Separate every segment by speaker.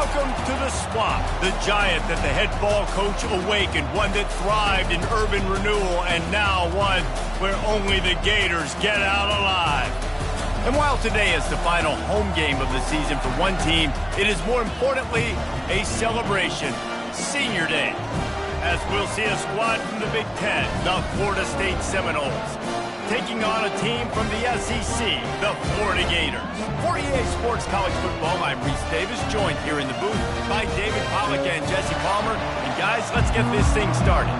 Speaker 1: Welcome to the Swamp, the giant that the head ball coach awakened, one that thrived in urban renewal, and now one where only the Gators get out alive. And while today is the final home game of the season for one team, it is more importantly a celebration, Senior Day, as we'll see a squad from the Big Ten, the Florida State Seminoles, taking on a team from the SEC, the Florida Gators. For EA Sports College Football, I'm Reese Davis, joined here in the booth by David Pollack and Jesse Palmer. And guys, let's get this thing started.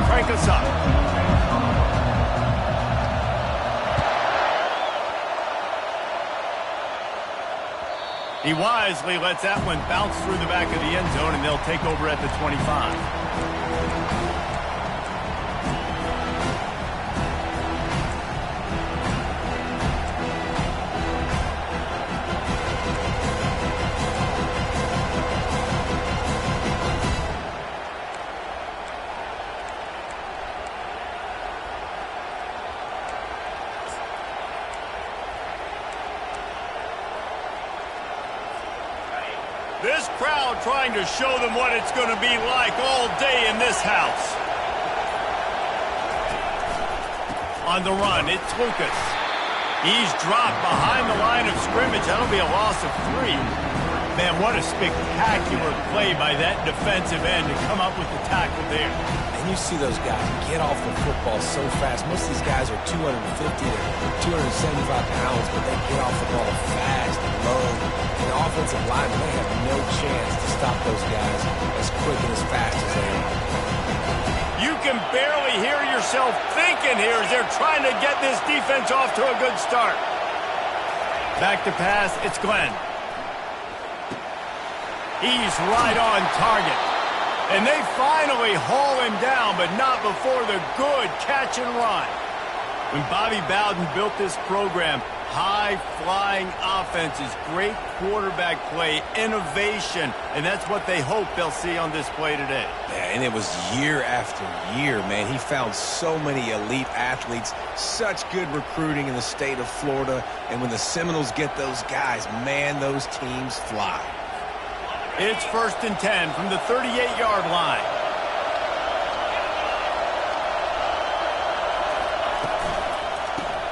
Speaker 1: Crank us up. He wisely lets that one bounce through the back of the end zone, and they'll take over at the 25. This crowd trying to show them what it's going to be like all day in this house. On the run, it's Lucas. He's dropped behind the line of scrimmage. That'll be a loss of 3. Man, what a spectacular play by that defensive end to come up with the tackle there.
Speaker 2: And you see those guys get off the football so fast. Most of these guys are 250 to 275 pounds, but they get off the ball fast and low. And the offensive linemen, they have no chance to stop those guys as quick and as fast as they are.
Speaker 1: You can barely hear yourself thinking here as they're trying to get this defense off to a good start. Back to pass, it's Glenn. He's right on target. And they finally haul him down, but not before the good catch and run. When Bobby Bowden built this program, high-flying offenses, great quarterback play, innovation, and that's what they hope they'll see on display today.
Speaker 2: Yeah, and it was year after year, man. He found so many elite athletes, such good recruiting in the state of Florida, and when the Seminoles get those guys, man, those teams fly.
Speaker 1: It's 1st and 10 from the 38-yard line.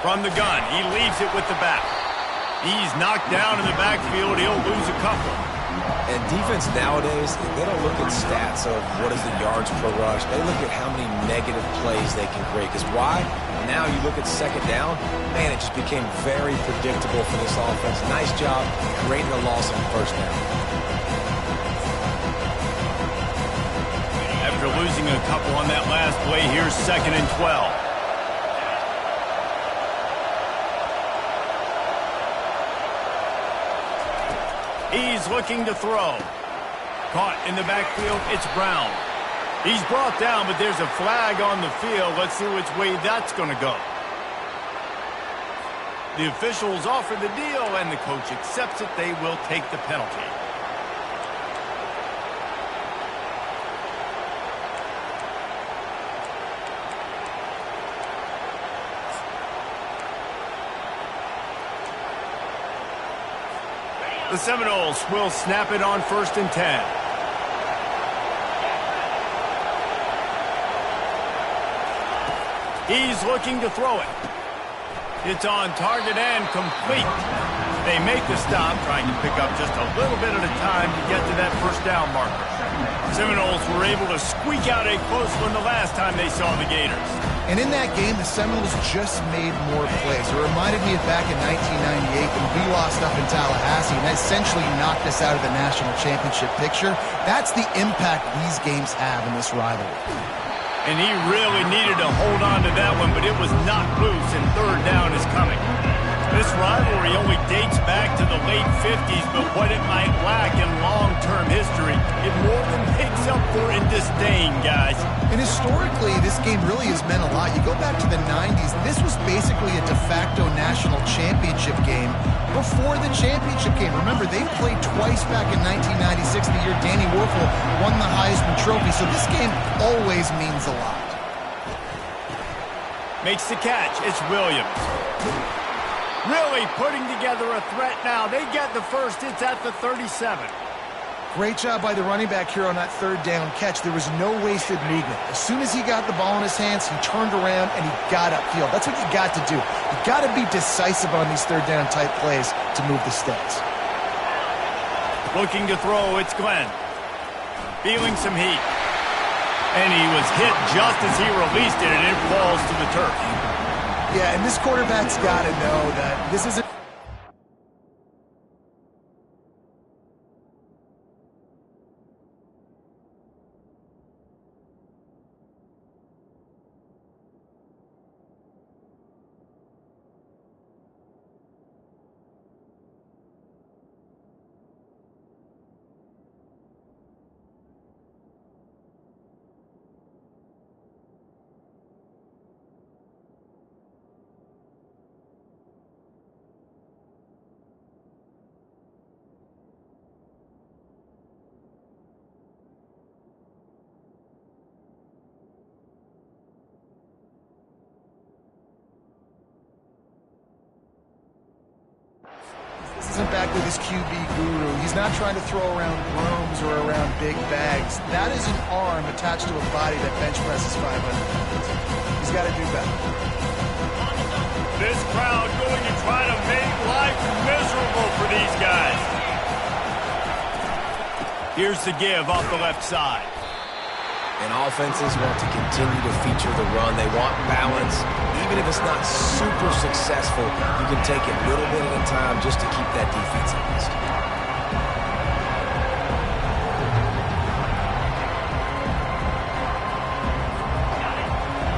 Speaker 1: From the gun, he leaves it with the back. He's knocked down in the backfield. He'll lose a couple.
Speaker 2: And defense nowadays, they don't look at stats of what is the yards per rush. They look at how many negative plays they can create. Because why? Now you look at second down, man, it just became very predictable for this offense. Nice job creating a loss on first down.
Speaker 1: After losing a couple on that last play, here's 2nd and 12. He's looking to throw. Caught in the backfield, it's Brown. He's brought down, but there's a flag on the field. Let's see which way that's going to go. The officials offer the deal, and the coach accepts it. They will take the penalty. The Seminoles will snap it on 1st and 10. He's looking to throw it. It's on target and complete. They make the stop, trying to pick up just a little bit at a time to get to that first down marker. Seminoles were able to squeak out a close one the last time they saw the Gators.
Speaker 3: And in that game, the Seminoles just made more plays. It reminded me of back in 1998 when we lost up in Tallahassee and essentially knocked us out of the national championship picture. That's the impact these games have in this rivalry.
Speaker 1: And he really needed to hold on to that one, but it was knocked loose, and 3rd down is coming. This rivalry only dates back to the late 50s, but what it might lack in long-term history, it more than makes up for in disdain, guys.
Speaker 3: And historically, this game really has meant a lot. You go back to the 90s, this was basically a de facto national championship game before the championship game. Remember, they played twice back in 1996, the year Danny Werfel won the Heisman Trophy. So this game always means a lot.
Speaker 1: Makes the catch. It's Williams. Really putting together a threat now. They get the first. It's at the 37.
Speaker 3: Great job by the running back here on that third down catch. There was no wasted movement. As soon as he got the ball in his hands, he turned around and he got upfield. That's what you got to do. You got to be decisive on these third down type plays to move the sticks.
Speaker 1: Looking to throw, it's Glenn. Feeling some heat. And he was hit just as he released it, and it falls to the turf.
Speaker 3: Yeah, and this quarterback's got to know that this isn't... This isn't back with his QB guru. He's not trying to throw around brooms or around big bags. That is an arm attached to a body that bench presses 500 pounds. He's got to do better.
Speaker 1: This crowd going to try to make life miserable for these guys. Here's the give off the left side.
Speaker 2: And offenses want to continue to feature the run. They want balance. Even if it's not super successful, you can take it little bit at a time just to keep that defense honest.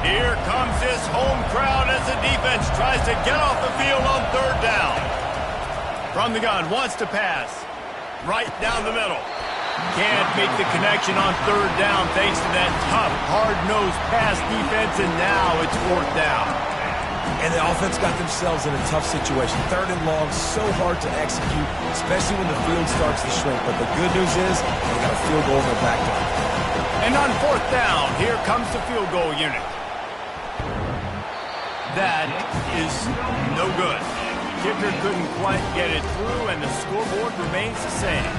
Speaker 1: Here comes this home crowd as the defense tries to get off the field on third down. From the gun, wants to pass. Right down the middle. Can't make the connection on third down thanks to that tough, hard-nosed pass defense, and now it's fourth down.
Speaker 2: And the offense got themselves in a tough situation. Third and long, so hard to execute, especially when the field starts to shrink. But the good news is they got a field goal in their back door.
Speaker 1: And on fourth down, here comes the field goal unit. That is no good. Kicker couldn't quite get it through, and the scoreboard remains the same.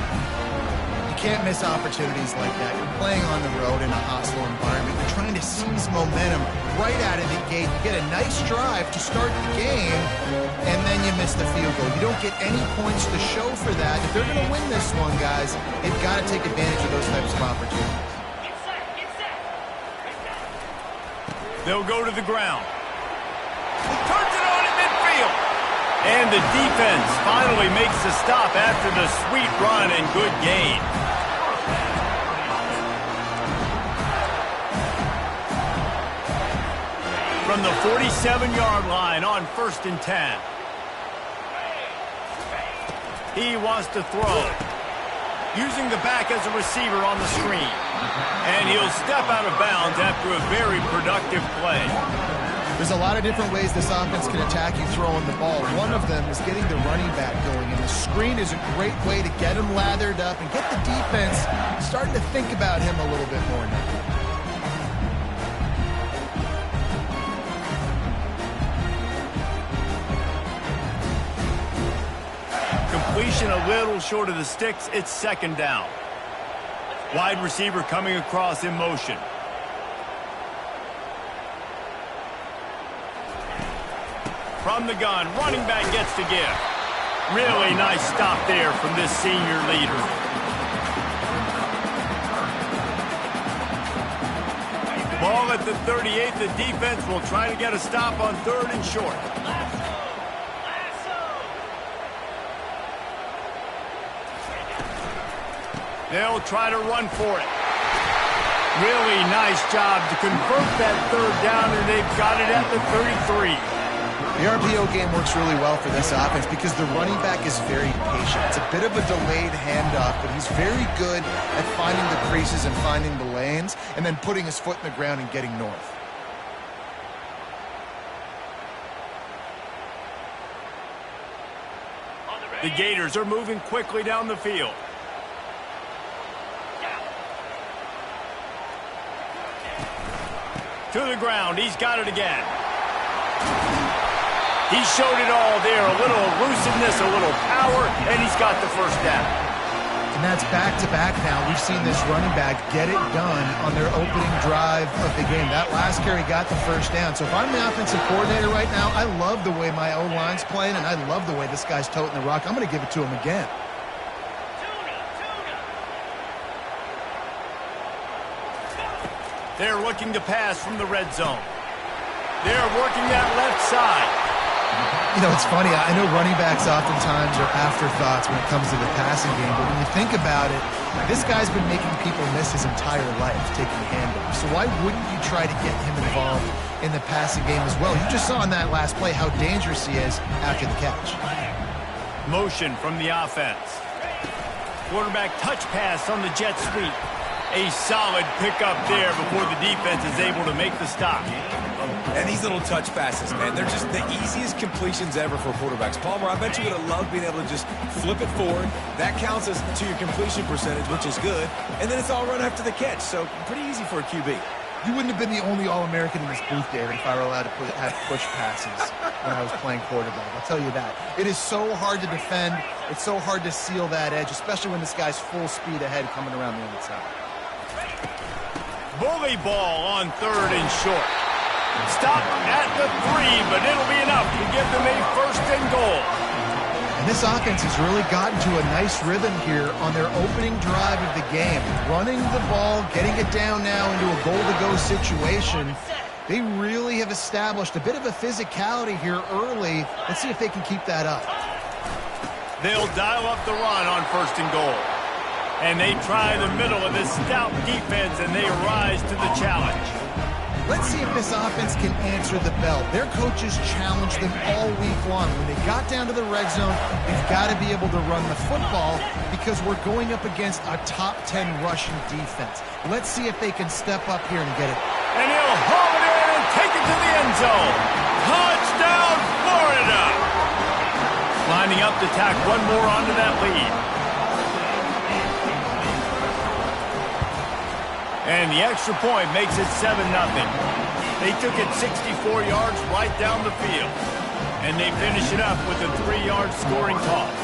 Speaker 3: You can't miss opportunities like that. You're playing on the road in a hostile environment. You're trying to seize momentum right out of the gate. You get a nice drive to start the game, and then you miss the field goal. You don't get any points to show for that. If they're going to win this one, guys, they've got to take advantage of those types of opportunities.
Speaker 1: They'll go to the ground. He turns it on in midfield. And the defense finally makes the stop after the sweet run and good gain. From the 47-yard line on 1st and 10. He wants to throw. Using the back as a receiver on the screen. And he'll step out of bounds after a very productive play.
Speaker 3: There's a lot of different ways this offense can attack you throwing the ball. One of them is getting the running back going, and the screen is a great way to get him lathered up and get the defense starting to think about him a little bit more now.
Speaker 1: Completion a little short of the sticks. It's second down. Wide receiver coming across in motion. From the gun, running back gets to give. Really nice stop there from this senior leader. Ball at the 38. The defense will try to get a stop on third and short. They'll try to run for it. Really nice job to convert that third down, and they've got it at the 33.
Speaker 3: The RPO game works really well for this offense because the running back is very patient. It's a bit of a delayed handoff, but he's very good at finding the creases and finding the lanes and then putting his foot in the ground and getting north.
Speaker 1: The Gators are moving quickly down the field. To the ground. He's got it again. He showed it all there. A little elusiveness, a little power, and he's got the first down.
Speaker 3: And that's back-to-back now. We've seen this running back get it done on their opening drive of the game. That last carry got the first down. So if I'm the offensive coordinator right now, I love the way my O-line's playing, and I love the way this guy's toting the rock. I'm going to give it to him again.
Speaker 1: They're looking to pass from the red zone. They're working that left side.
Speaker 3: You know, it's funny. I know running backs oftentimes are afterthoughts when it comes to the passing game, but when you think about it, this guy's been making people miss his entire life taking handoffs. So why wouldn't you try to get him involved in the passing game as well? You just saw in that last play how dangerous he is after the catch.
Speaker 1: Motion from the offense. Quarterback touch pass on the jet sweep. A solid pickup there before the defense is able to make the stop.
Speaker 2: And these little touch passes, man, they're just the easiest completions ever for quarterbacks. Palmer, I bet you would have loved being able to just flip it forward. That counts as to your completion percentage, which is good. And then it's all run after the catch, so pretty easy for a QB.
Speaker 3: You wouldn't have been the only All-American in this booth, David, if I were allowed to have push passes when I was playing quarterback. I'll tell you that. It is so hard to defend. It's so hard to seal that edge, especially when this guy's full speed ahead coming around the inside.
Speaker 1: Bully ball on third and short. Stop at the 3, but it'll be enough to give them a first and goal.
Speaker 3: And this offense has really gotten to a nice rhythm here on their opening drive of the game. Running the ball, getting it down now into a goal-to-go situation. They really have established a bit of a physicality here early. Let's see if they can keep that up.
Speaker 1: They'll dial up the run on first and goal. And they try the middle of this stout defense, and they rise to the challenge.
Speaker 3: Let's see if this offense can answer the bell. Their coaches challenged them all week long. When they got down to the red zone, they've got to be able to run the football because we're going up against a top 10 rushing defense. Let's see if they can step up here and get it.
Speaker 1: And he'll haul it in and take it to the end zone. Touchdown, Florida! Lining up to tack one more onto that lead. And the extra point makes it 7-0. They took it 64 yards right down the field. And they finish it up with a 3-yard scoring toss.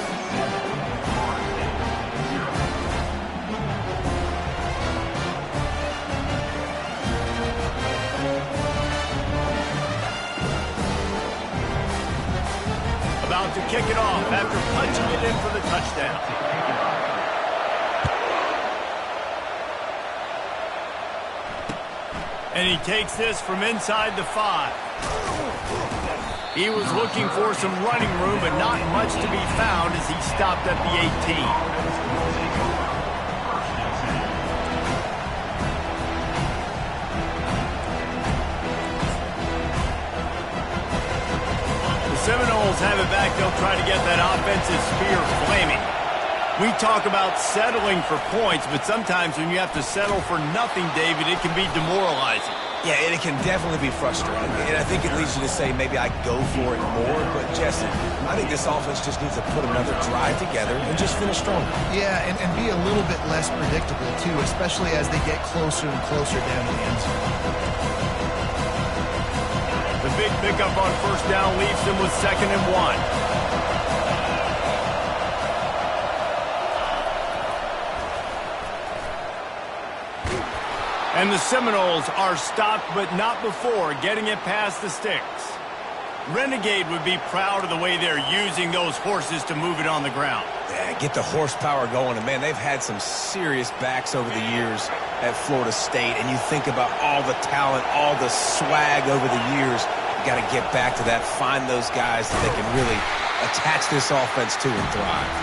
Speaker 1: About to kick it off after punching it in for the touchdown. And he takes this from inside the 5. He was looking for some running room, but not much to be found as he stopped at the 18. The Seminoles have it back. They'll try to get that offensive spear flaming. We talk about settling for points, but sometimes when you have to settle for nothing, David, it can be demoralizing.
Speaker 2: Yeah, and it can definitely be frustrating. And I think it leads you to say maybe I go for it more. But, Jesse, I think this offense just needs to put another drive together and just finish strong.
Speaker 3: Yeah, and be a little bit less predictable, too, especially as they get closer and closer down to the end zone.
Speaker 1: The big pickup on first down leaves them with 2nd and 1. And the Seminoles are stopped, but not before getting it past the sticks. Renegade would be proud of the way they're using those horses to move it on the ground.
Speaker 2: Yeah, get the horsepower going. And, man, they've had some serious backs over the years at Florida State. And you think about all the talent, all the swag over the years. You got to get back to that, find those guys that they can really attach this offense to and thrive.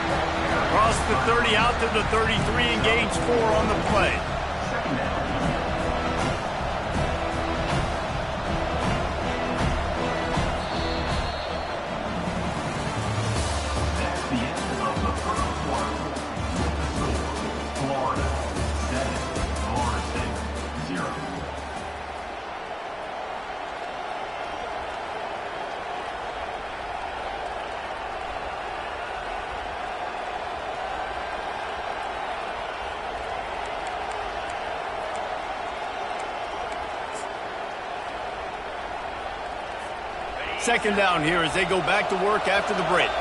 Speaker 1: Across the 30, out to the 33, and gains 4 on the play. second down here as they go back to work after the break.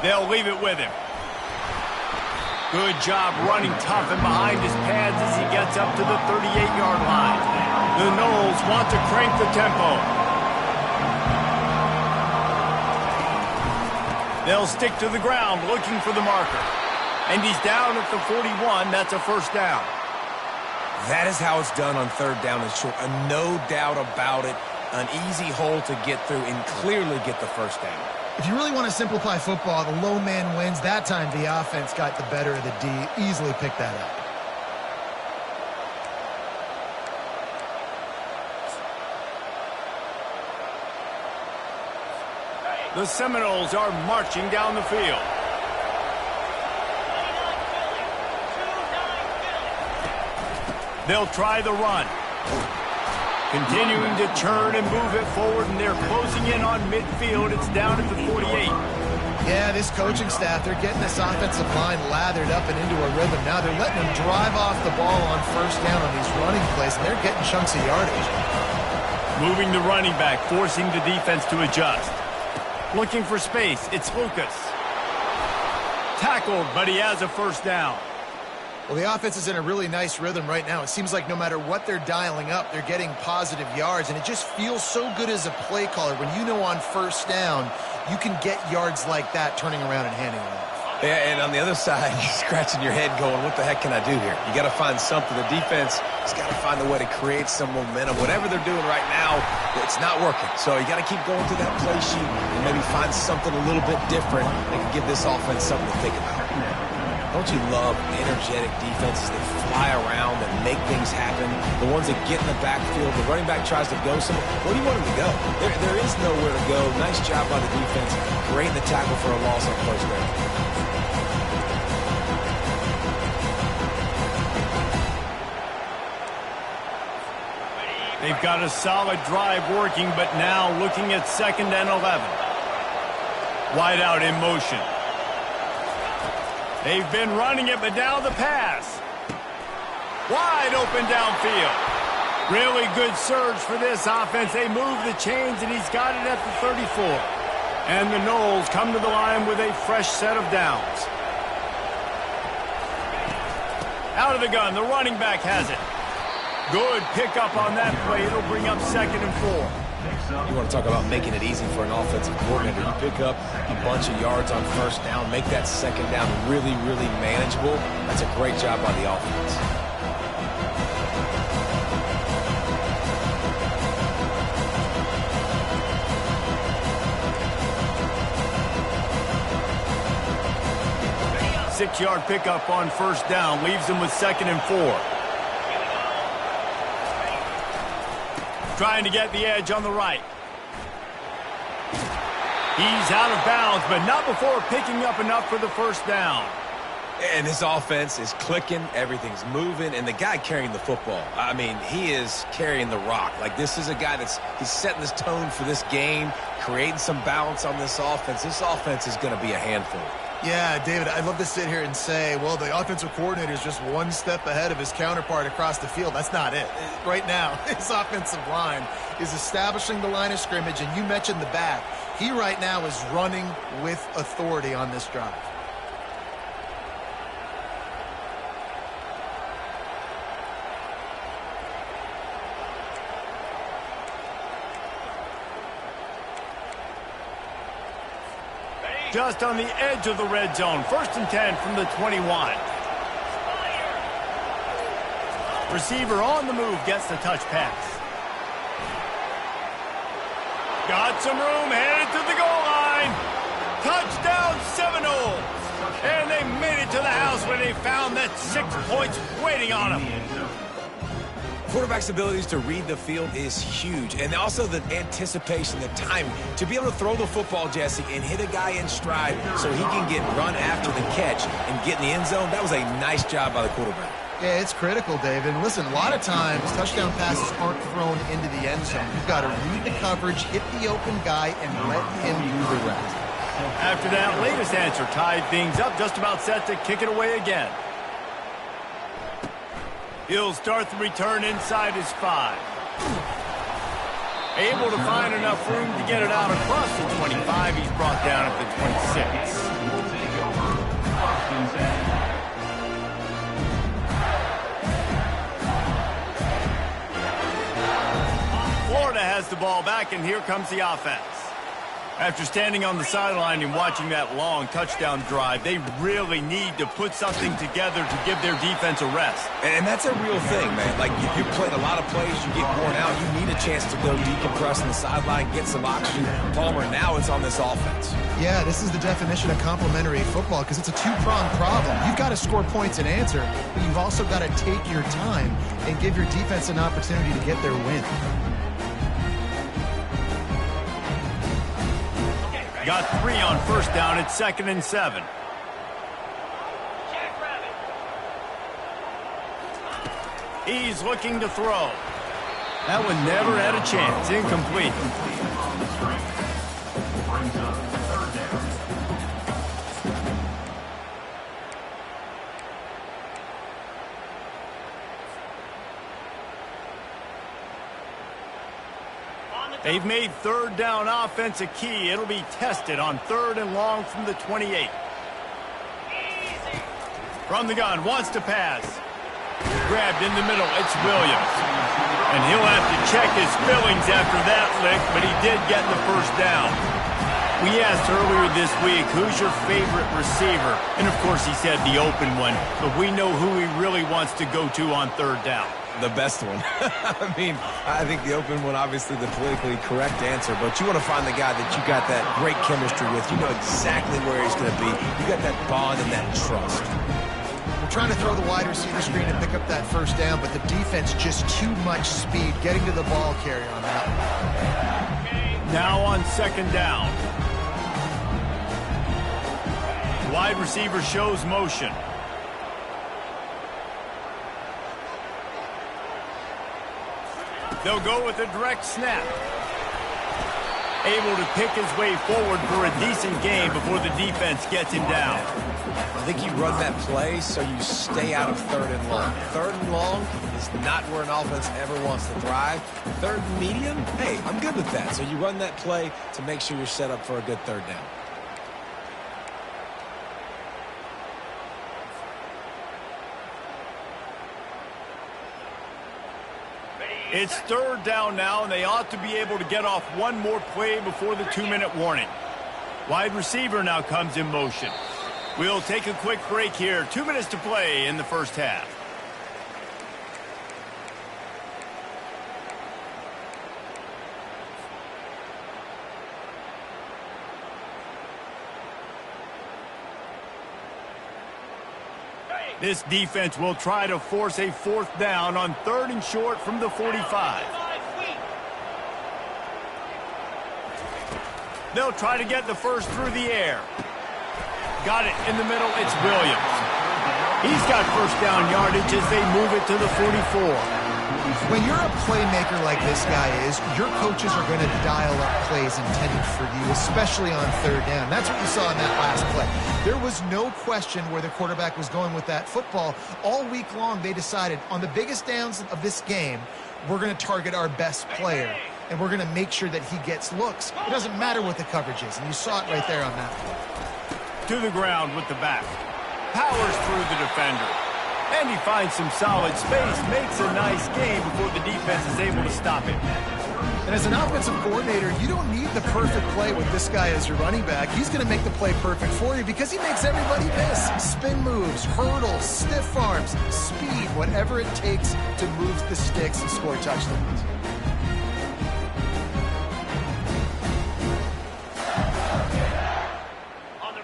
Speaker 1: They'll leave it with him. Good job running tough and behind his pads as he gets up to the 38-yard line. The Noles want to crank the tempo. They'll stick to the ground looking for the marker. And he's down at the 41. That's a first down.
Speaker 2: That is how it's done on third down and short. No doubt about it. An easy hole to get through and clearly get the first down.
Speaker 3: If you really want to simplify football, the low man wins. That time the offense got the better of the D. Easily picked that up.
Speaker 1: The Seminoles are marching down the field. They'll try the run. Continuing to churn and move it forward, and they're closing in on midfield. It's down at the 48.
Speaker 3: Yeah, this coaching staff, they're getting this offensive line lathered up and into a rhythm. Now they're letting them drive off the ball on first down on these running plays, and they're getting chunks of yardage.
Speaker 1: Moving the running back, forcing the defense to adjust. Looking for space. It's Lucas. Tackled, but he has a first down.
Speaker 3: Well, the offense is in a really nice rhythm right now. It seems like no matter what they're dialing up, they're getting positive yards, and it just feels so good as a play caller when you know on first down you can get yards like that turning around and handing it off.
Speaker 2: Yeah, and on the other side, you're scratching your head going, what the heck can I do here? You got to find something. The defense has got to find a way to create some momentum. Whatever they're doing right now, it's not working. So you got to keep going through that play sheet and maybe find something a little bit different that can give this offense something to think about. Don't you love energetic defenses that fly around and make things happen? The ones that get in the backfield, the running back tries to go somewhere. Where do you want him to go? There is nowhere to go. Nice job by the defense. Great in the tackle for a loss on first down.
Speaker 1: They've got a solid drive working, but now looking at 2nd and 11. Wide out in motion. They've been running it, but now the pass. Wide open downfield. Really good surge for this offense. They move the chains, and he's got it at the 34. And the Noles come to the line with a fresh set of downs. Out of the gun, the running back has it. Good pickup on that play. It'll bring up 2nd and 4.
Speaker 2: You want to talk about making it easy for an offensive coordinator. You pick up a bunch of yards on first down, make that second down really, really manageable. That's a great job by the offense.
Speaker 1: Six-yard pickup on first down leaves them with 2nd and 4. Trying to get the edge on the right. He's out of bounds, but not before picking up enough for the first down.
Speaker 2: And this offense is clicking, everything's moving, and the guy carrying the football, I mean, he is carrying the rock. Like, this is a guy he's setting this tone for this game, creating some balance on this offense. This offense is going to be a handful.
Speaker 3: Yeah, David, I'd love to sit here and say, well, the offensive coordinator is just one step ahead of his counterpart across the field. That's not it. Right now, his offensive line is establishing the line of scrimmage, and you mentioned the back. He right now is running with authority on this drive.
Speaker 1: Just on the edge of the red zone. 1st and 10 from the 21. Receiver on the move gets the touch pass. Got some room, headed to the goal line. Touchdown Seminoles. And they made it to the house when they found that 6 points waiting on them.
Speaker 2: Quarterback's abilities to read the field is huge, and also the anticipation, the timing. To be able to throw the football, Jesse, and hit a guy in stride so he can get run after the catch and get in the end zone, that was a nice job by the quarterback.
Speaker 3: Yeah, it's critical, David. And listen, a lot of times touchdown passes aren't thrown into the end zone. You've got to read the coverage, hit the open guy, and let him do the rest.
Speaker 1: After that latest answer tied things up, just about set to kick it away again. He'll start the return inside his 5. Able to find enough room to get it out across the 25. He's brought down at the 26. Florida has the ball back, and here comes the offense. After standing on the sideline and watching that long touchdown drive, they really need to put something together to give their defense a rest.
Speaker 2: And that's a real thing, man. Like, you've played a lot of plays, you get worn out, you need a chance to go decompress on the sideline, get some oxygen. Palmer, now it's on this offense.
Speaker 3: Yeah, this is the definition of complementary football because it's a two-pronged problem. You've got to score points and answer, but you've also got to take your time and give your defense an opportunity to get their win.
Speaker 1: Got 3 on first down. It's 2nd and 7. He's looking to throw. That one never had a chance. Incomplete. They've made 3rd down offense a key. It'll be tested on 3rd and long from the 28. From the gun, wants to pass. Grabbed in the middle, it's Williams. And he'll have to check his fillings after that lick, but he did get the first down. We asked earlier this week, who's your favorite receiver? And of course he said the open one, but we know who he really wants to go to on 3rd down.
Speaker 2: The best one. I mean, I think the open one, obviously the politically correct answer, but you want to find the guy that you got that great chemistry with. You know exactly where he's going to be. You got that bond and that trust.
Speaker 3: We're trying to throw the wide receiver screen and pick up that first down, but the defense just too much speed getting to the ball carrier on that one.
Speaker 1: Now on 2nd down. Wide receiver shows motion. They'll go with a direct snap. Able to pick his way forward for a decent gain before the defense gets him down.
Speaker 2: I think you run that play so you stay out of 3rd and long. 3rd and long is not where an offense ever wants to thrive. 3rd and medium, hey, I'm good with that. So you run that play to make sure you're set up for a good 3rd down.
Speaker 1: It's 3rd down now, and they ought to be able to get off one more play before the 2-minute warning. Wide receiver now comes in motion. We'll take a quick break here. 2 minutes to play in the first half. This defense will try to force a 4th down on 3rd and short from the 45. They'll try to get the first through the air. Got it in the middle. It's Williams. He's got first down yardage as they move it to the 44.
Speaker 3: When you're a playmaker like this guy is, your coaches are going to dial up plays intended for you, especially on 3rd down. That's what you saw in that last play. There was no question where the quarterback was going with that football. All week long, they decided on the biggest downs of this game, we're going to target our best player, and we're going to make sure that he gets looks. It doesn't matter what the coverage is, and you saw it right there on that play.
Speaker 1: To the ground with the back. Powers through the defender. And he finds some solid space, makes a nice game before the defense is able to stop him.
Speaker 3: And as an offensive coordinator, you don't need the perfect play with this guy as your running back. He's going to make the play perfect for you because he makes everybody miss. Spin moves, hurdles, stiff arms, speed, whatever it takes to move the sticks and score touchdowns.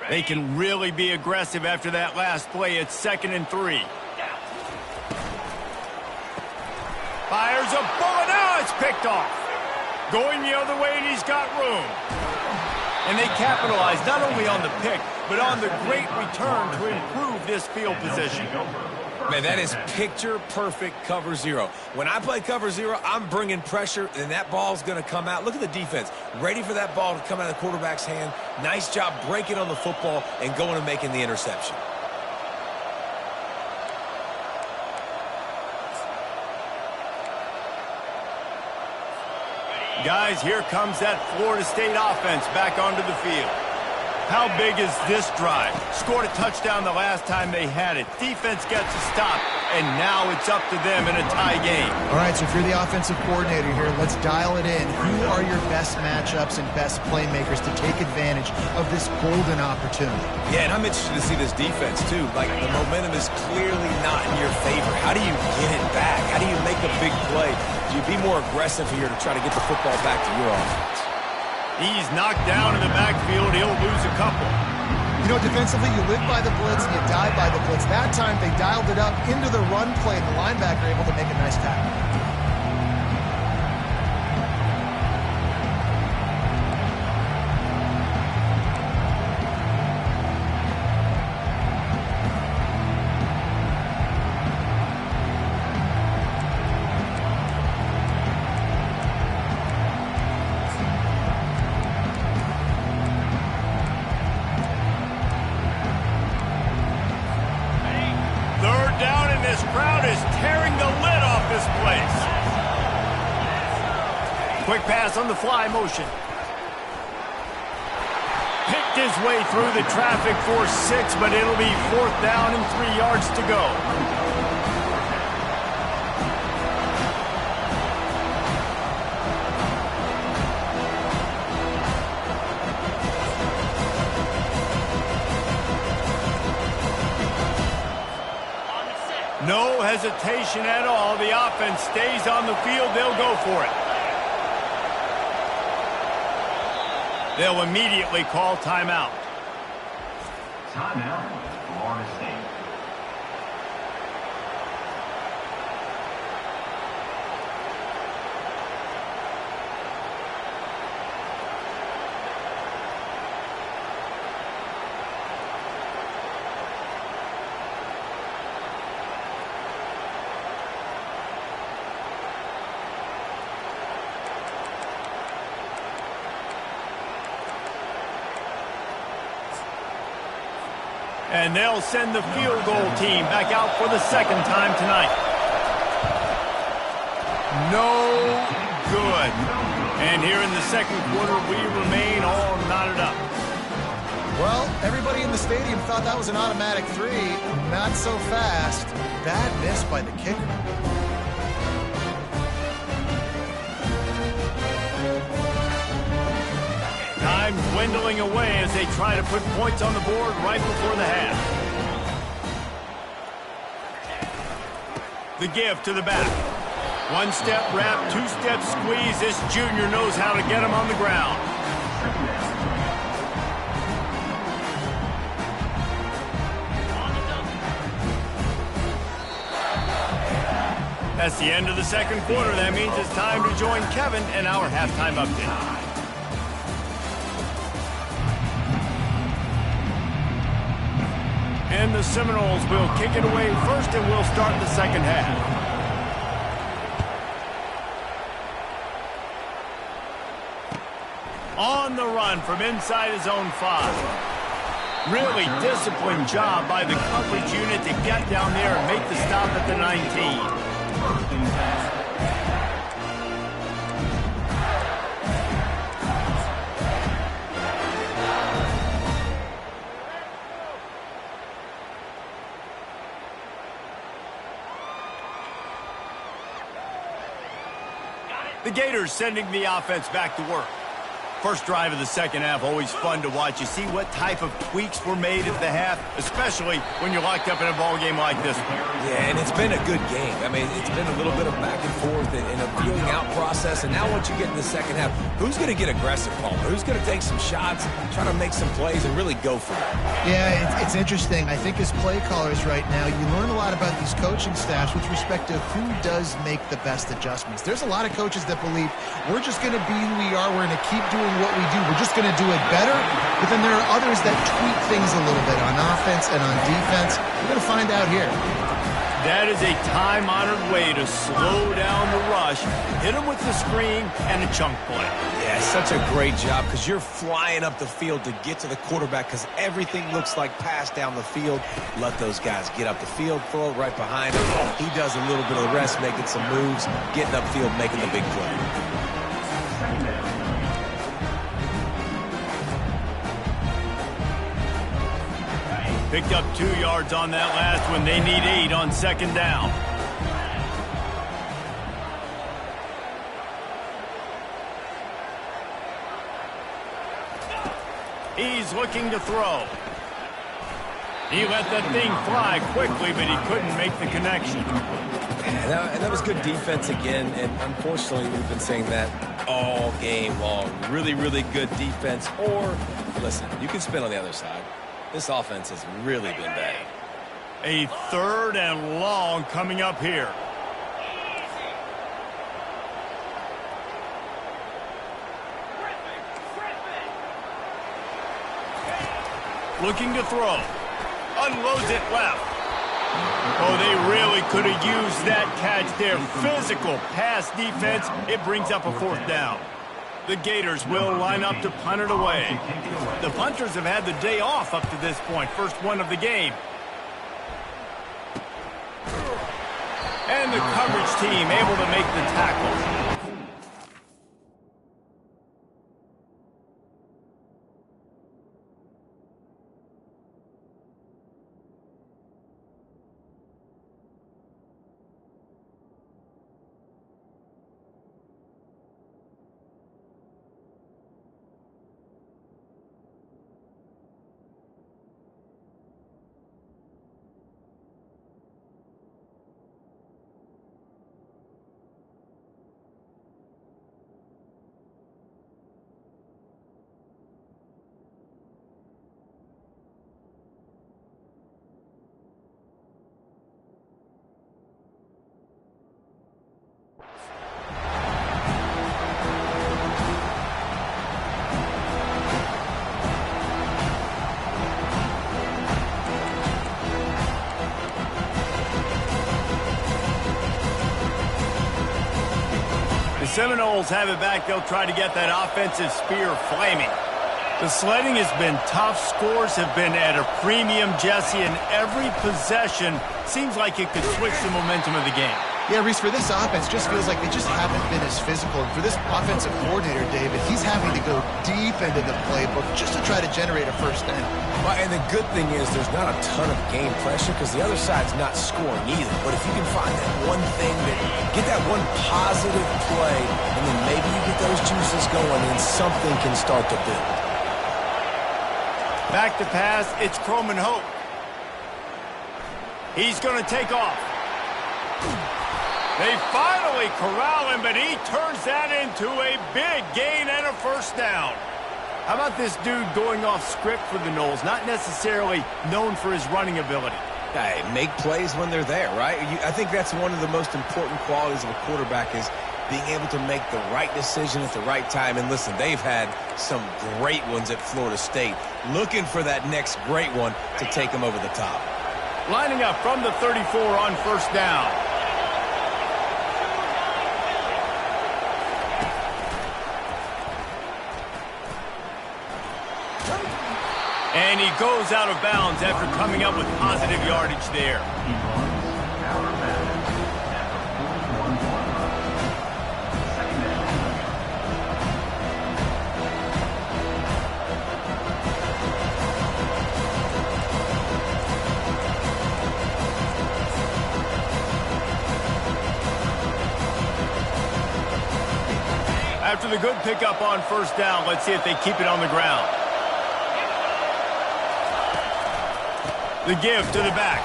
Speaker 1: They can really be aggressive after that last play. It's 2nd and 3. Fires a bullet. Now it's picked off. Going the other way, and he's got room. And they capitalize not only on the pick, but on the great return to improve this field position.
Speaker 2: Man, that is picture-perfect cover 0. When I play cover 0, I'm bringing pressure, and that ball's going to come out. Look at the defense. Ready for that ball to come out of the quarterback's hand. Nice job breaking on the football and going and making the interception.
Speaker 1: Guys, here comes that Florida State offense back onto the field. How big is this drive? Scored a touchdown the last time they had it. Defense gets a stop, and now it's up to them in a tie game.
Speaker 3: All right, so if you're the offensive coordinator here, let's dial it in. Who are your best matchups and best playmakers to take advantage of this golden opportunity?
Speaker 2: Yeah, and I'm interested to see this defense, too. Like, the momentum is clearly not in your favor. How do you get it back? How do you make a big play? Do you be more aggressive here to try to get the football back to your offense?
Speaker 1: He's knocked down in the backfield. He'll lose a couple.
Speaker 3: You know, defensively, you live by the blitz and you die by the blitz. That time, they dialed it up into the run play, and the linebacker able to make a nice tackle.
Speaker 1: This crowd is tearing the lid off this place. Quick pass on the fly motion. Picked his way through the traffic for 6, but it'll be 4th down and 3 yards to go. No hesitation at all. The offense stays on the field. They'll go for it. They'll immediately call timeout.
Speaker 4: Timeout, Florida State.
Speaker 1: And they'll send the field goal team back out for the 2nd time tonight. No good. And here in the 2nd quarter, we remain all knotted up.
Speaker 3: Well, everybody in the stadium thought that was an automatic 3. Not so fast. Bad miss by the kicker.
Speaker 1: Time dwindling away as they try to put points on the board right before the half. The give to the back. 1-step wrap, 2-step squeeze. This junior knows how to get him on the ground. That's the end of the 2nd quarter. That means it's time to join Kevin in our halftime update. And the Seminoles will kick it away first, and we'll start the 2nd half. On the run from inside his own 5. Really disciplined job by the coverage unit to get down there and make the stop at the 19. The Gators sending the offense back to work. First drive of the 2nd half, always fun to watch. You see what type of tweaks were made at the half, especially when you're locked up in a ball game like this one.
Speaker 2: Yeah, and it's been a good game. I mean, it's been a little bit of back and forth and a feeling out process. And now once you get in the 2nd half, who's going to get aggressive, Paul? Who's going to take some shots, try to make some plays, and really go for it?
Speaker 3: Yeah, it's interesting. I think as play callers right now, you learn a lot about these coaching staffs with respect to who does make the best adjustments. There's a lot of coaches that believe we're just going to be who we are. We're going to keep doing what we do. We're just going to do it better. But then there are others that tweak things a little bit on offense and on defense. We're going to find out here.
Speaker 1: That is a time-honored way to slow down the rush, hit them with the screen, and a chunk play.
Speaker 2: Yeah, such a great job because you're flying up the field to get to the quarterback because everything looks like pass down the field. Let those guys get up the field, throw it right behind him. He does a little bit of the rest, making some moves, getting upfield, making the big play.
Speaker 1: Picked up 2 yards on that last one. They need 8 on second down. He's looking to throw. He let that thing fly quickly, but he couldn't make the connection.
Speaker 2: And that was good defense again, and unfortunately we've been saying that all game long. Really, really good defense. Or, listen, you can spin on the other side. This offense has really been bad.
Speaker 1: A 3rd and long coming up here. Looking to throw. Unloads it left. Oh, they really could have used that catch there. Physical pass defense. It brings up a 4th down. The Gators will line up to punt it away. The punters have had the day off up to this point. First one of the game. And the coverage team able to make the tackle. Seminoles have it back. They'll try to get that offensive spear flaming. The sledding has been tough. Scores have been at a premium, Jesse, and every possession seems like it could switch the momentum of the game.
Speaker 3: Yeah, Reese, for this offense, just feels like they just haven't been as physical. And for this offensive coordinator, David, he's having to go deep into the playbook just to try to generate a first down.
Speaker 2: Well, and the good thing is there's not a ton of game pressure because the other side's not scoring either. But if you can find that one thing, get that one positive play, and then maybe you get those juices going and something can start to build.
Speaker 1: Back to pass, it's Croman Hope. He's going to take off. They finally corral him, but he turns that into a big gain and a first down. How about this dude going off script for the Noles? Not necessarily known for his running ability.
Speaker 2: Hey, make plays when they're there, right? I think that's one of the most important qualities of a quarterback is being able to make the right decision at the right time. And listen, they've had some great ones at Florida State. Looking for that next great one to take them over the top.
Speaker 1: Lining up from the 34 on first down. And he goes out of bounds after coming up with positive yardage there. After the good pickup on first down, let's see if they keep it on the ground. The give to the back.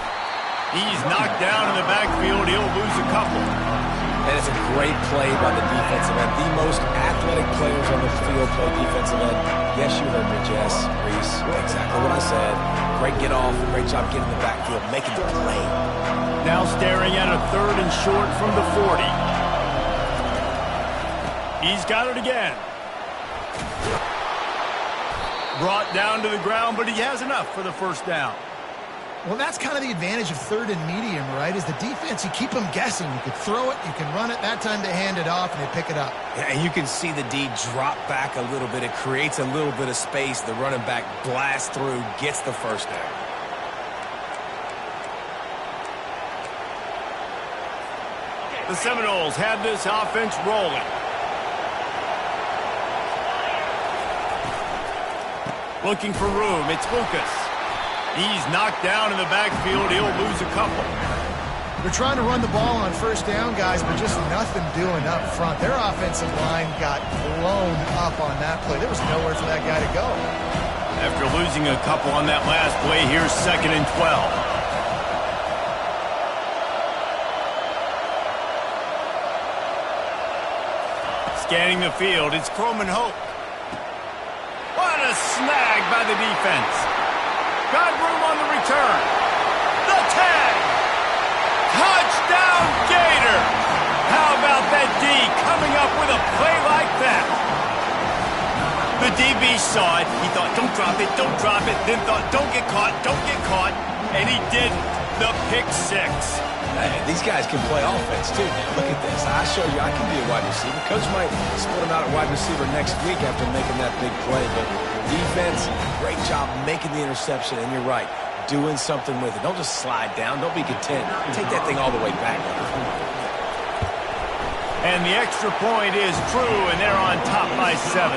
Speaker 1: He's knocked down in the backfield. He'll lose a couple.
Speaker 2: And it's a great play by the defensive end. The most athletic players on the field play defensive end. Yes, you heard me, Jess, Reese. Exactly what I said. Great get off. Great job getting in the backfield, making the play.
Speaker 1: Now staring at a 3rd and short from the 40. He's got it again. Brought down to the ground, but he has enough for the first down.
Speaker 3: Well, that's kind of the advantage of 3rd and medium, right? Is the defense, you keep them guessing. You can throw it, you can run it. That time they hand it off and they pick it up.
Speaker 2: Yeah, and you can see the D drop back a little bit. It creates a little bit of space. The running back blasts through, gets the first down.
Speaker 1: The Seminoles have this offense rolling. Looking for room. It's Lucas. He's knocked down in the backfield. He'll lose a couple.
Speaker 3: They're trying to run the ball on first down, guys, but just nothing doing up front. Their offensive line got blown up on that play. There was nowhere for that guy to go.
Speaker 1: After losing a couple on that last play, here's 2nd and 12. Scanning the field, it's Croman Hope. What a snag by the defense. Got room on the return. The tag. Touchdown, Gator. How about that D coming up with a play like that? The DB saw it. He thought, don't drop it, don't drop it. Then thought, don't get caught, don't get caught. And he didn't. The pick six.
Speaker 2: These guys can play offense, too. Look at this. I show you I can be a wide receiver. Coach might split him out at wide receiver next week after making that big play. But defense, great job making the interception. And you're right, doing something with it. Don't just slide down. Don't be content. Take that thing all the way back.
Speaker 1: And the extra point is true, and they're on top by 7.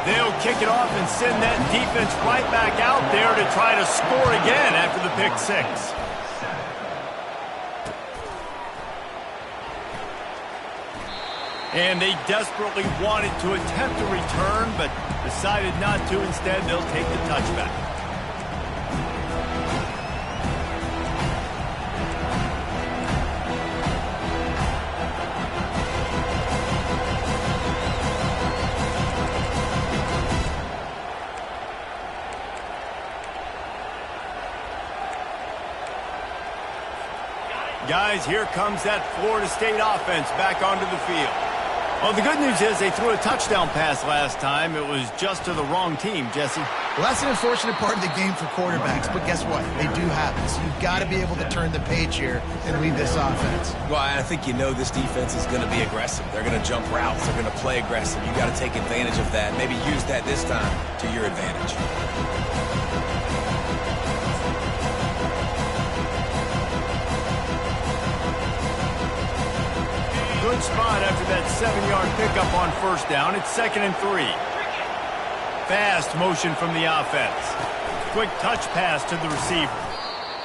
Speaker 1: They'll kick it off and send that defense right back out there to try to score again after the pick six. And they desperately wanted to attempt a return, but decided not to. Instead, they'll take the touchback. Guys, here comes that Florida State offense back onto the field. Well, the good news is they threw a touchdown pass last time. It was just to the wrong team, Jesse.
Speaker 3: Well, that's an unfortunate part of the game for quarterbacks, but guess what? They do have it, so you've got to be able to turn the page here and lead this offense.
Speaker 2: Well, I think you know this defense is going to be aggressive. They're going to jump routes. They're going to play aggressive. You got to take advantage of that. Maybe use that this time to your advantage.
Speaker 1: Good spot after that 7-yard pickup on first down. It's 2nd and 3. Fast motion from the offense. Quick touch pass to the receiver.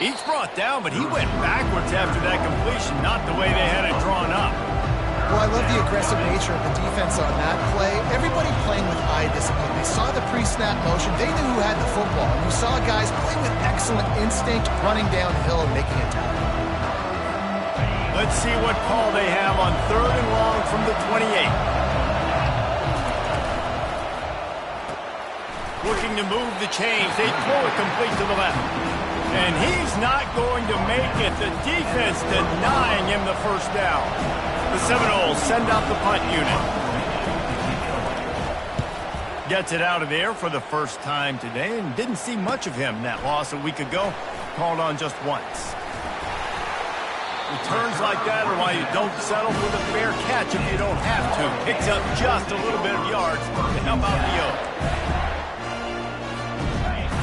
Speaker 1: Each brought down, but he went backwards after that completion, not the way they had it drawn up.
Speaker 3: Well, I love the aggressive nature of the defense on that play. Everybody playing with eye discipline. They saw the pre-snap motion. They knew who had the football. And you saw guys playing with excellent instinct, running downhill and making a tackle.
Speaker 1: Let's see what call they have on 3rd and long from the 28. Looking to move the chains. They throw it complete to the left. And he's not going to make it. The defense denying him the first down. The Seminoles send out the punt unit. Gets it out of there for the first time today and didn't see much of him. That loss a week ago, called on just once. Returns like that are why you don't settle for the fair catch if you don't have to. Picks up just a little bit of yards to help out the O.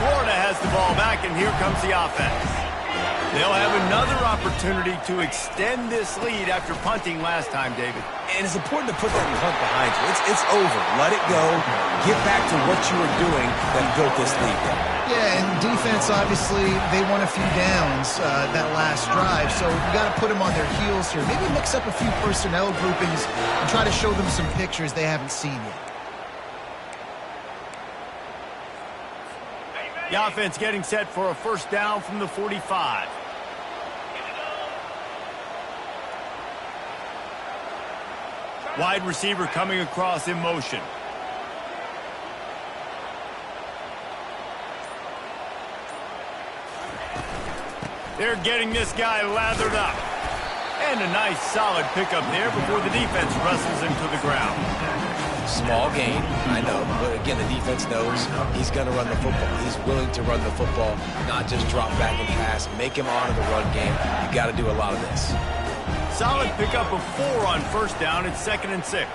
Speaker 1: Florida has the ball back, and here comes the offense. They'll have another opportunity to extend this lead after punting last time, David.
Speaker 2: And it's important to put that punt behind you. It's over. Let it go. Get back to what you were doing that built this lead.
Speaker 3: Yeah, and defense, obviously, they won a few downs that last drive, so you got to put them on their heels here. Maybe mix up a few personnel groupings and try to show them some pictures they haven't seen yet.
Speaker 1: The offense getting set for a first down from the 45. Wide receiver coming across in motion. They're getting this guy lathered up. And a nice solid pickup there before the defense wrestles him to the ground.
Speaker 2: Small gain, I know, but again, the defense knows he's going to run the football. He's willing to run the football, not just drop back and pass, make him honor the run game. You got to do a lot of this.
Speaker 1: Solid pickup of 4 on first down. It's 2nd and 6.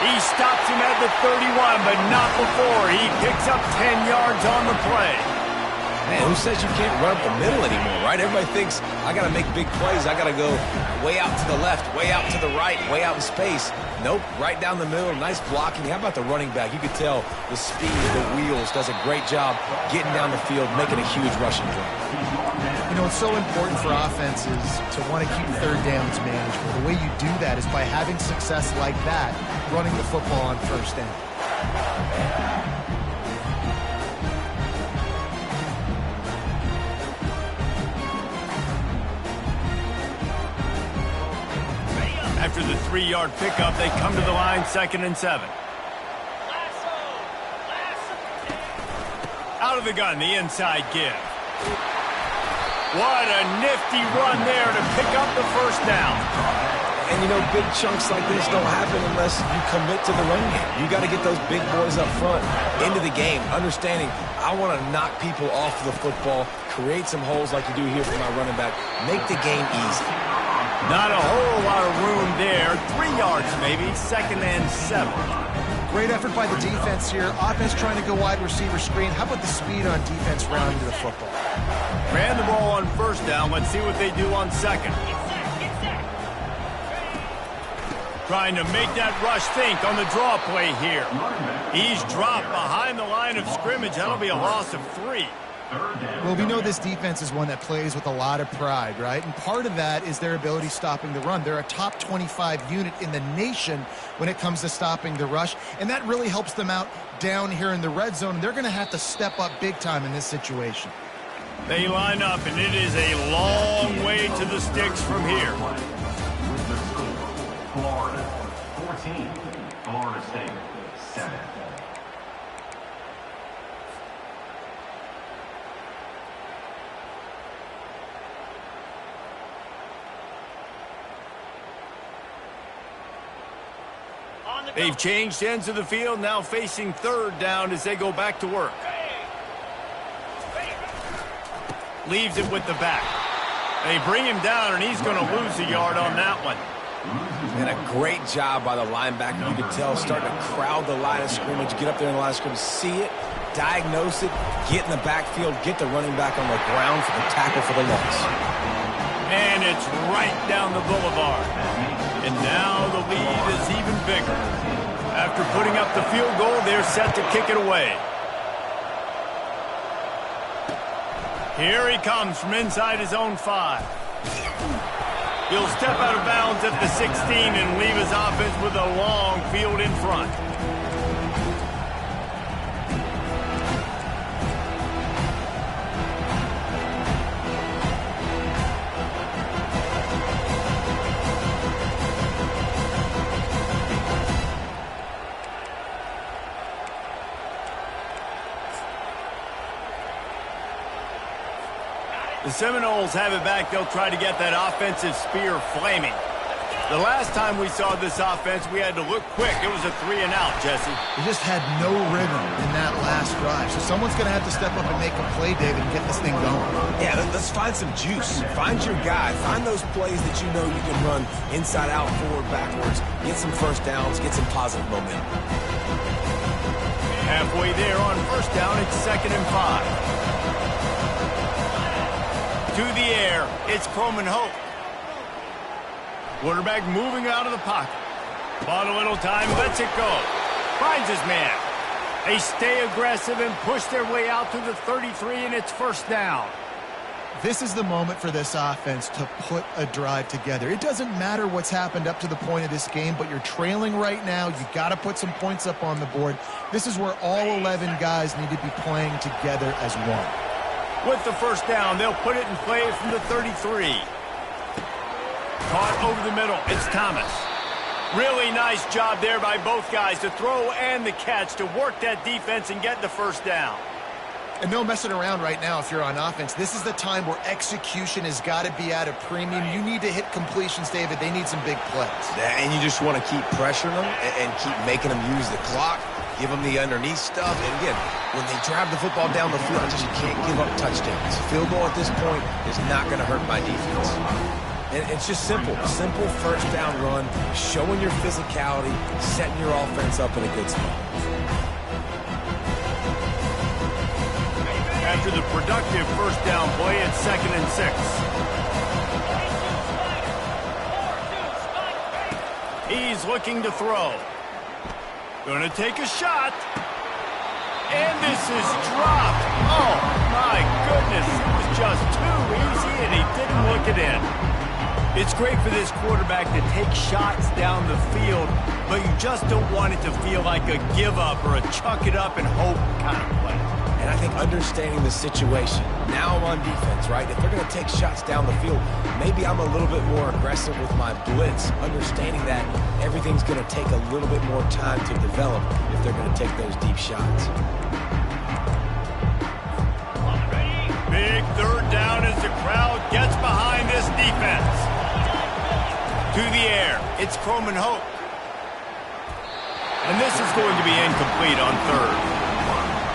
Speaker 1: He stops him at the 31, but not before. He picks up 10 yards on the play.
Speaker 2: Man, who says you can't run up the middle anymore, right? Everybody thinks, I got to make big plays. I got to go way out to the left, way out to the right, way out in space. Nope, right down the middle, nice blocking. How about the running back? You could tell the speed, the wheels, does a great job getting down the field, making a huge rushing play.
Speaker 3: You know, it's so important for offenses to want to keep third downs manageable. The way you do that is by having success like that, running the football on first down.
Speaker 1: After the 3-yard pickup, they come to the line, 2nd and 7. Out of the gun, the inside give. What a nifty run there to pick up the first down.
Speaker 2: And, you know, big chunks like this don't happen unless you commit to the run game. You got to get those big boys up front into the game, understanding I want to knock people off the football, create some holes like you do here for my running back, make the game easy.
Speaker 1: Not a whole lot of room there. 3 yards maybe, 2nd and 7.
Speaker 3: Great effort by the defense here. Offense trying to go wide receiver screen. How about the speed on defense rounding to the football?
Speaker 1: Ran the ball on first down. Let's see what they do on second. Trying to make that rush think on the draw play here. He's dropped behind the line of scrimmage. That'll be a loss of 3.
Speaker 3: Well, we know this defense is one that plays with a lot of pride, right? And part of that is their ability stopping the run. They're a top 25 unit in the nation when it comes to stopping the rush, and that really helps them out down here in the red zone. They're going to have to step up big time in this situation.
Speaker 1: They line up, and it is a long way to the sticks from here.
Speaker 4: Florida 14, Florida State 7.
Speaker 1: They've changed ends of the field, now facing 3rd down as they go back to work. Leaves it with the back. They bring him down, and he's going to lose a yard on that one.
Speaker 2: And a great job by the linebacker. You could tell starting to crowd the line of scrimmage, get up there in the line of scrimmage, see it, diagnose it, get in the backfield, get the running back on the ground for the tackle for the loss.
Speaker 1: And it's right down the boulevard. And now the lead is even bigger. After putting up the field goal, they're set to kick it away. Here he comes from inside his own 5. He'll step out of bounds at the 16 and leave his offense with a long field in front. The Seminoles have it back. They'll try to get that offensive spear flaming. The last time we saw this offense, we had to look quick. It was a 3-and-out, Jesse.
Speaker 3: They just had no rhythm in that last drive. So someone's going to have to step up and make a play, David, and get this thing going.
Speaker 2: Yeah, let's find some juice. Find your guy. Find those plays that you know you can run inside out, forward, backwards. Get some first downs. Get some positive momentum.
Speaker 1: Halfway there on first down, it's 2nd and 5. To the air, it's Croman Hope. Quarterback moving out of the pocket. Bought a little time, lets it go. Finds his man. They stay aggressive and push their way out to the 33, and it's first down.
Speaker 3: This is the moment for this offense to put a drive together. It doesn't matter what's happened up to the point of this game, but you're trailing right now. You got to put some points up on the board. This is where all 11 guys need to be playing together as one.
Speaker 1: With the first down, they'll put it in play from the 33. Caught over the middle. It's Thomas. Really nice job there by both guys to throw and the catch to work that defense and get the first down.
Speaker 3: And no messing around right now if you're on offense. This is the time where execution has got to be at a premium. You need to hit completions, David. They need some big plays.
Speaker 2: And you just want to keep pressuring them and keep making them use the clock. Give them the underneath stuff. And again, when they drive the football down the field, you can't give up touchdowns. Field goal at this point is not going to hurt my defense. And it's just simple. Simple first down run, showing your physicality, setting your offense up in a good spot.
Speaker 1: After after the productive first down play at 2nd and 6. He's looking to throw. Gonna take a shot. And this is dropped. Oh, my goodness. It was just too easy, and he didn't look it in. It's great for this quarterback to take shots down the field, but you just don't want it to feel like a give-up or a chuck-it-up and hope kind of play.
Speaker 2: And I think understanding the situation, now I'm on defense, right? If they're going to take shots down the field, maybe I'm a little bit more aggressive with my blitz, understanding that everything's going to take a little bit more time to develop if they're going to take those deep shots.
Speaker 1: Big third down as the crowd gets behind this defense. To the air, it's Croman Hope. And this is going to be incomplete on third.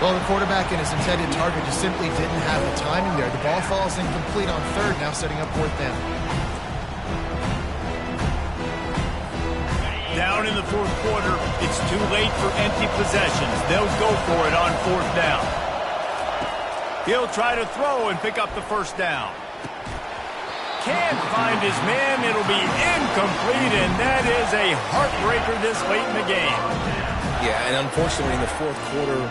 Speaker 3: Well, the quarterback and his intended target just simply didn't have the timing there. The ball falls incomplete on third, now setting up fourth down.
Speaker 1: Down in the fourth quarter, it's too late for empty possessions. They'll go for it on fourth down. He'll try to throw and pick up the first down. Can't find his man. It'll be incomplete, and that is a heartbreaker this late in the game.
Speaker 2: Yeah, and unfortunately in the fourth quarter,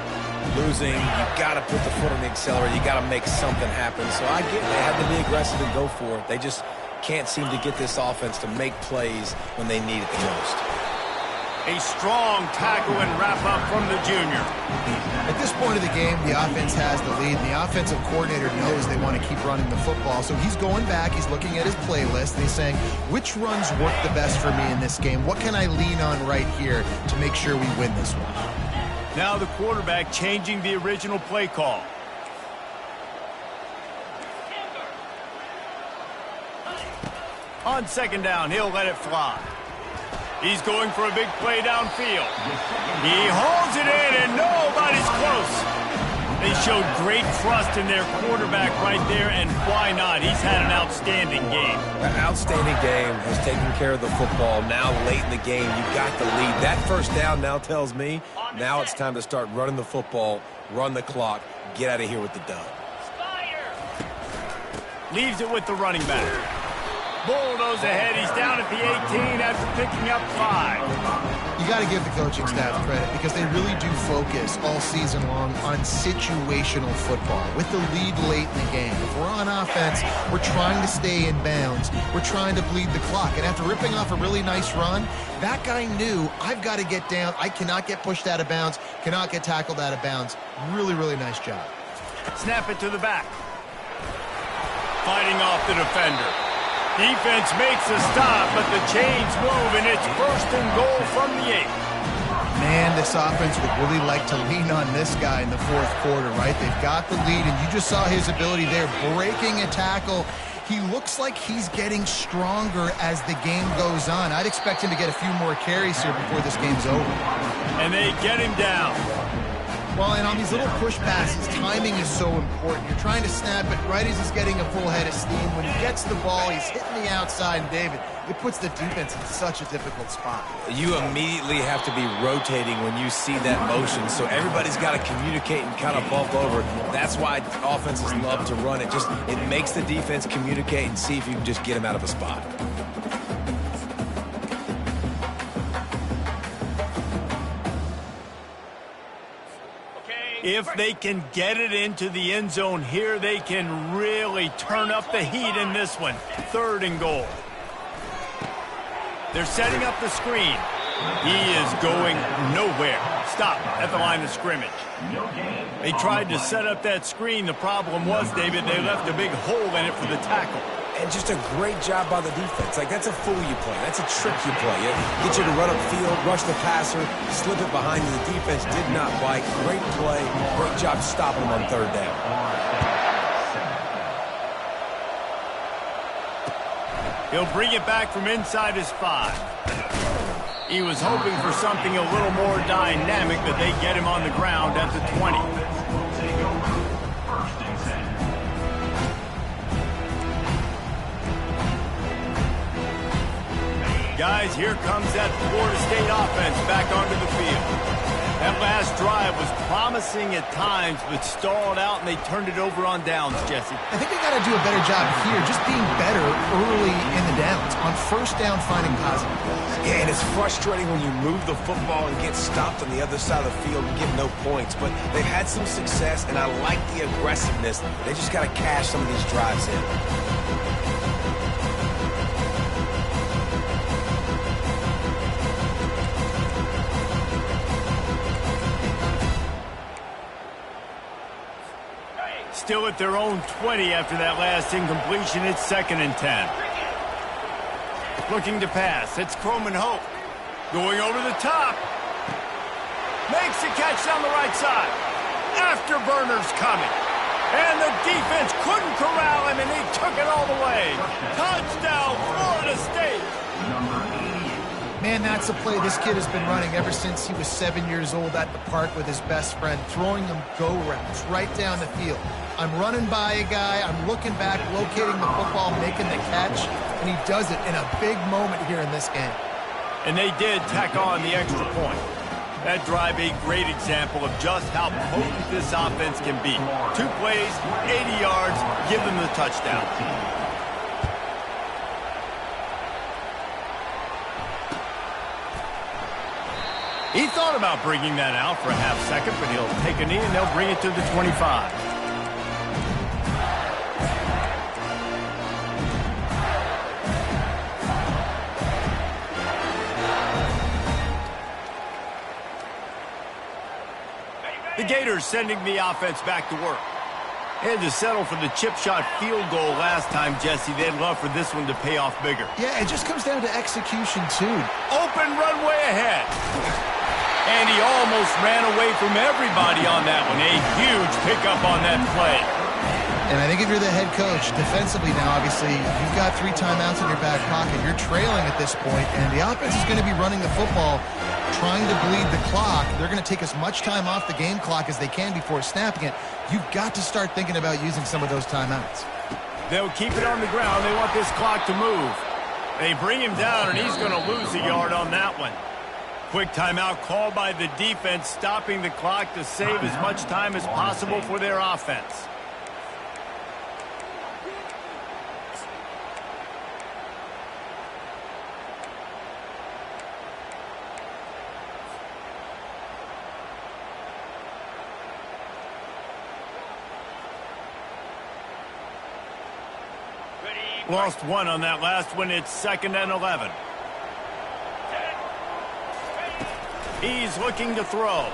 Speaker 2: losing, you got to put the foot on the accelerator. You got to make something happen. So I get they had to be aggressive and go for it. They just can't seem to get this offense to make plays when they need it the most.
Speaker 1: A strong tackle and wrap-up from the junior.
Speaker 3: At this point of the game, the offense has the lead, and the offensive coordinator knows they want to keep running the football. So he's going back, he's looking at his playlist, and he's saying, which runs work the best for me in this game? What can I lean on right here to make sure we win this one?
Speaker 1: Now the quarterback changing the original play call. On second down, he'll let it fly. He's going for a big play downfield. He holds it in, and nobody's close. They showed great trust in their quarterback right there, and why not? He's had an outstanding game.
Speaker 2: An outstanding game, has taken care of the football. Now late in the game, you got the lead. That first down now tells me now it's time to start running the football, run the clock, get out of here with the dub.
Speaker 1: Leaves it with the running back. Bulldoze ahead. He's down at the 18 after picking up 5.
Speaker 3: You got to give the coaching staff credit because they really do focus all season long on situational football. With the lead late in the game, if we're on offense, we're trying to stay in bounds. We're trying to bleed the clock. And after ripping off a really nice run, that guy knew, I've got to get down. I cannot get pushed out of bounds, cannot get tackled out of bounds. Really, really nice job.
Speaker 1: Snap it to the back. Fighting off the defender. Defense makes a stop, but the chains move, and it's 1st and goal from the 8.
Speaker 3: Man, this offense would really like to lean on this guy in the fourth quarter, right? They've got the lead, and you just saw his ability there, breaking a tackle. He looks like he's getting stronger as the game goes on. I'd expect him to get a few more carries here before this game's over.
Speaker 1: And they get him down.
Speaker 3: Well, and on these little push passes, timing is so important. You're trying to snap it right as he's getting a full head of steam. When he gets the ball, he's hitting the outside, and David, it puts the defense in such a difficult spot.
Speaker 2: You immediately have to be rotating when you see that motion, so everybody's got to communicate and kind of bump over. That's why offenses love to run it. It makes the defense communicate and see if you can just get him out of a spot.
Speaker 1: If they can get it into the end zone here, they can really turn up the heat in this one. 3rd and goal. They're setting up the screen. He is going nowhere. Stop at the line of scrimmage. They tried to set up that screen. The problem was, David, they left a big hole in it for the tackle.
Speaker 2: And just a great job by the defense. Like, that's a fool you play. That's a trick you play. Get you to run upfield, rush the passer, slip it behind you. The defense did not bite. Great play. Great job stopping them on 3rd down.
Speaker 1: He'll bring it back from inside his 5. He was hoping for something a little more dynamic, but they get him on the ground at the 20. Guys, here comes that Florida State offense back onto the field. That last drive was promising at times, but stalled out, and they turned it over on downs, Jesse.
Speaker 3: I think they got to do a better job here, just being better early in the downs, on first down finding positive plays.
Speaker 2: Yeah, and it's frustrating when you move the football and get stopped on the other side of the field and get no points. But they've had some success, and I like the aggressiveness. They just got to cash some of these drives in.
Speaker 1: Still at their own 20 after that last incompletion. It's 2nd and 10. Looking to pass. It's Croman Hope. Going over the top. Makes a catch down the right side. Afterburner's coming. And the defense couldn't corral him, and he took it all the way. Touchdown, Florida State.
Speaker 3: Man, that's a play this kid has been running ever since he was 7 years old at the park with his best friend, throwing them go routes right down the field. I'm running by a guy, I'm looking back, locating the football, making the catch, and he does it in a big moment here in this game.
Speaker 1: And they did tack on the extra point. That drive, a great example of just how potent this offense can be. 2 plays, 80 yards, give them the touchdown. He thought about bringing that out for a half second, but he'll take a knee and they'll bring it to the 25. The Gators sending the offense back to work. They had to settle for the chip shot field goal last time, Jesse. They'd love for this one to pay off bigger.
Speaker 3: Yeah, it just comes down to execution, too.
Speaker 1: Open runway ahead. And he almost ran away from everybody on that one. A huge pickup on that play.
Speaker 3: And I think if you're the head coach, defensively now, obviously, you've got 3 timeouts in your back pocket. You're trailing at this point, and the offense is going to be running the football, trying to bleed the clock. They're going to take as much time off the game clock as they can before snapping it. You've got to start thinking about using some of those timeouts.
Speaker 1: They'll keep it on the ground. They want this clock to move. They bring him down, and he's going to lose a yard on that one. Quick timeout called by the defense, stopping the clock to save as much time as possible for their offense. Lost 1 on that last one. It's 2nd and 11. He's looking to throw.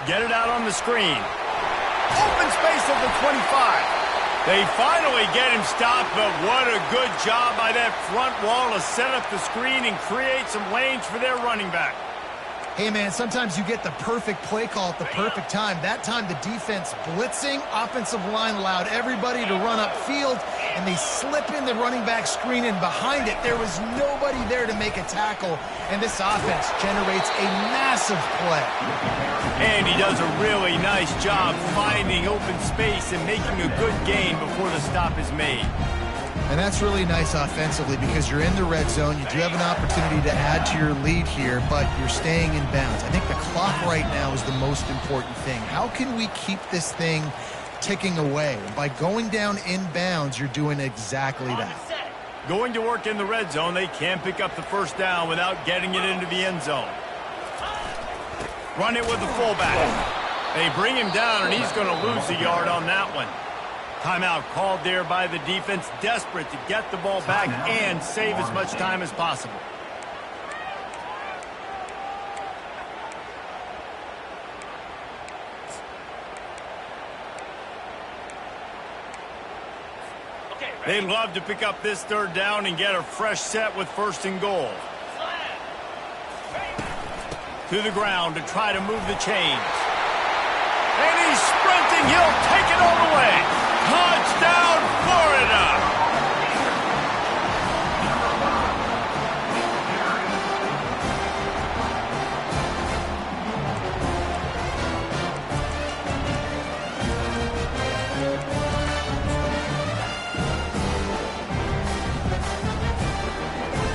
Speaker 1: Get it out on the screen. Open space at the 25. They finally get him stopped, but what a good job by that front wall to set up the screen and create some lanes for their running back.
Speaker 3: Hey, man, sometimes you get the perfect play call at the perfect time. That time, the defense blitzing, offensive line allowed everybody to run upfield, and they slip in the running back screen, and behind it, there was nobody there to make a tackle, and this offense generates a massive play.
Speaker 1: And he does a really nice job finding open space and making a good gain before the stop is made.
Speaker 3: And that's really nice offensively because you're in the red zone. You do have an opportunity to add to your lead here, but you're staying in bounds. I think the clock right now is the most important thing. How can we keep this thing ticking away? By going down in bounds, you're doing exactly that.
Speaker 1: Going to work in the red zone, they can pick up the first down without getting it into the end zone. Run it with the fullback. They bring him down, and he's going to lose a yard on that one. Timeout called there by the defense, desperate to get the ball back and save as much time as possible. They'd love to pick up this 3rd down and get a fresh set with 1st and goal. To the ground to try to move the chains. And he's sprinting. He'll take it all the way. Touchdown, Florida!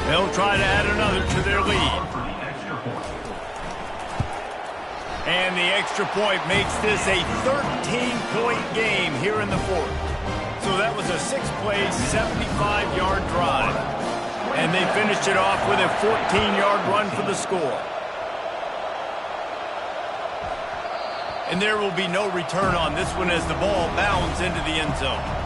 Speaker 1: They'll try to add another to their lead. And the extra point makes this a 13-point game here in the fourth. So that was a 6-play, 75-yard drive. And they finished it off with a 14-yard run for the score. And there will be no return on this one as the ball bounds into the end zone.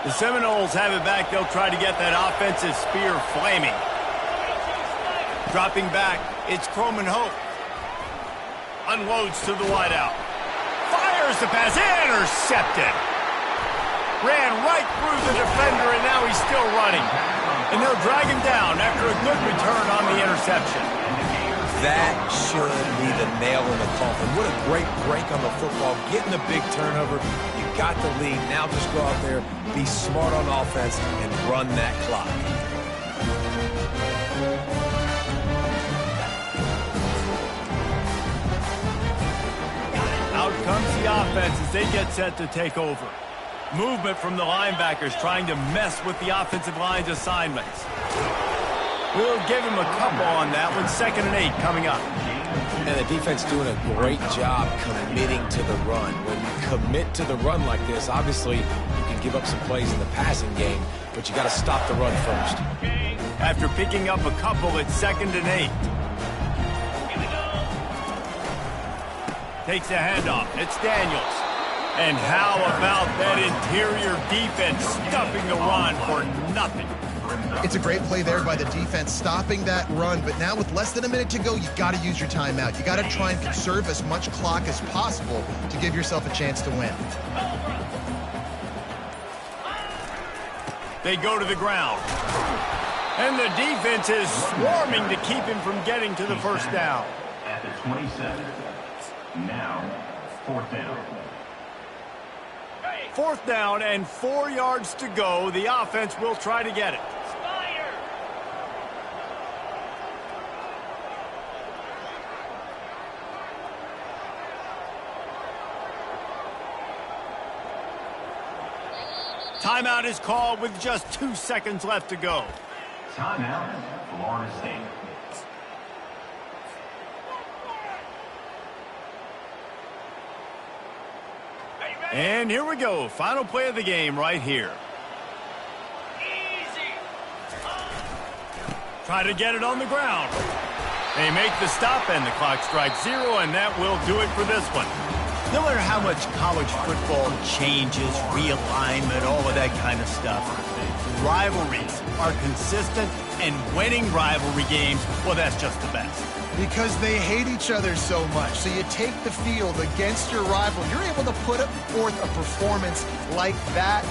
Speaker 1: The Seminoles have it back. They'll try to get that offensive spear flaming. Dropping back, it's Croman Hope. Unloads to the wideout. Fires the pass. Intercepted. Ran right through the defender, and now he's still running. And they'll drag him down after a good return on the interception.
Speaker 2: That should be the nail in the coffin. What a great break on the football. Getting the big turnover. You got the lead. Now just go out there, be smart on offense, and run that clock.
Speaker 1: Out comes the offense as they get set to take over. Movement from the linebackers trying to mess with the offensive line's assignments. We'll give him a couple on that one. 2nd and 8 coming up.
Speaker 2: And the defense doing a great job committing to the run. When you commit to the run like this, obviously you can give up some plays in the passing game, but you got to stop the run first.
Speaker 1: After picking up a couple, it's 2nd and 8. Takes a handoff. It's Daniels. And how about that interior defense stuffing the run for nothing?
Speaker 3: It's a great play there by the defense, stopping that run. But now with less than a minute to go, you got to use your timeout. You got to try and conserve as much clock as possible to give yourself a chance to win.
Speaker 1: They go to the ground. And the defense is swarming to keep him from getting to the first down.
Speaker 4: At the 27. Now, 4th down.
Speaker 1: 4th down and 4 yards to go. The offense will try to get it. Timeout is called with just 2 seconds left to go.
Speaker 4: Timeout, Florida State.
Speaker 1: And here we go. Final play of the game right here. Try to get it on the ground. They make the stop, and the clock strikes 0, and that will do it for this one. No matter how much college football changes, realignment, all of that kind of stuff, rivalries are consistent, and winning rivalry games, well, that's just the best.
Speaker 3: Because they hate each other so much. So you take the field against your rival. You're able to put forth a performance like that.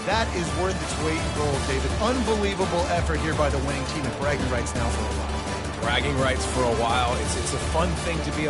Speaker 3: That is worth its weight in gold, David. Unbelievable effort here by the winning team, and bragging rights now for a while.
Speaker 2: Bragging rights for a while. It's a fun thing to be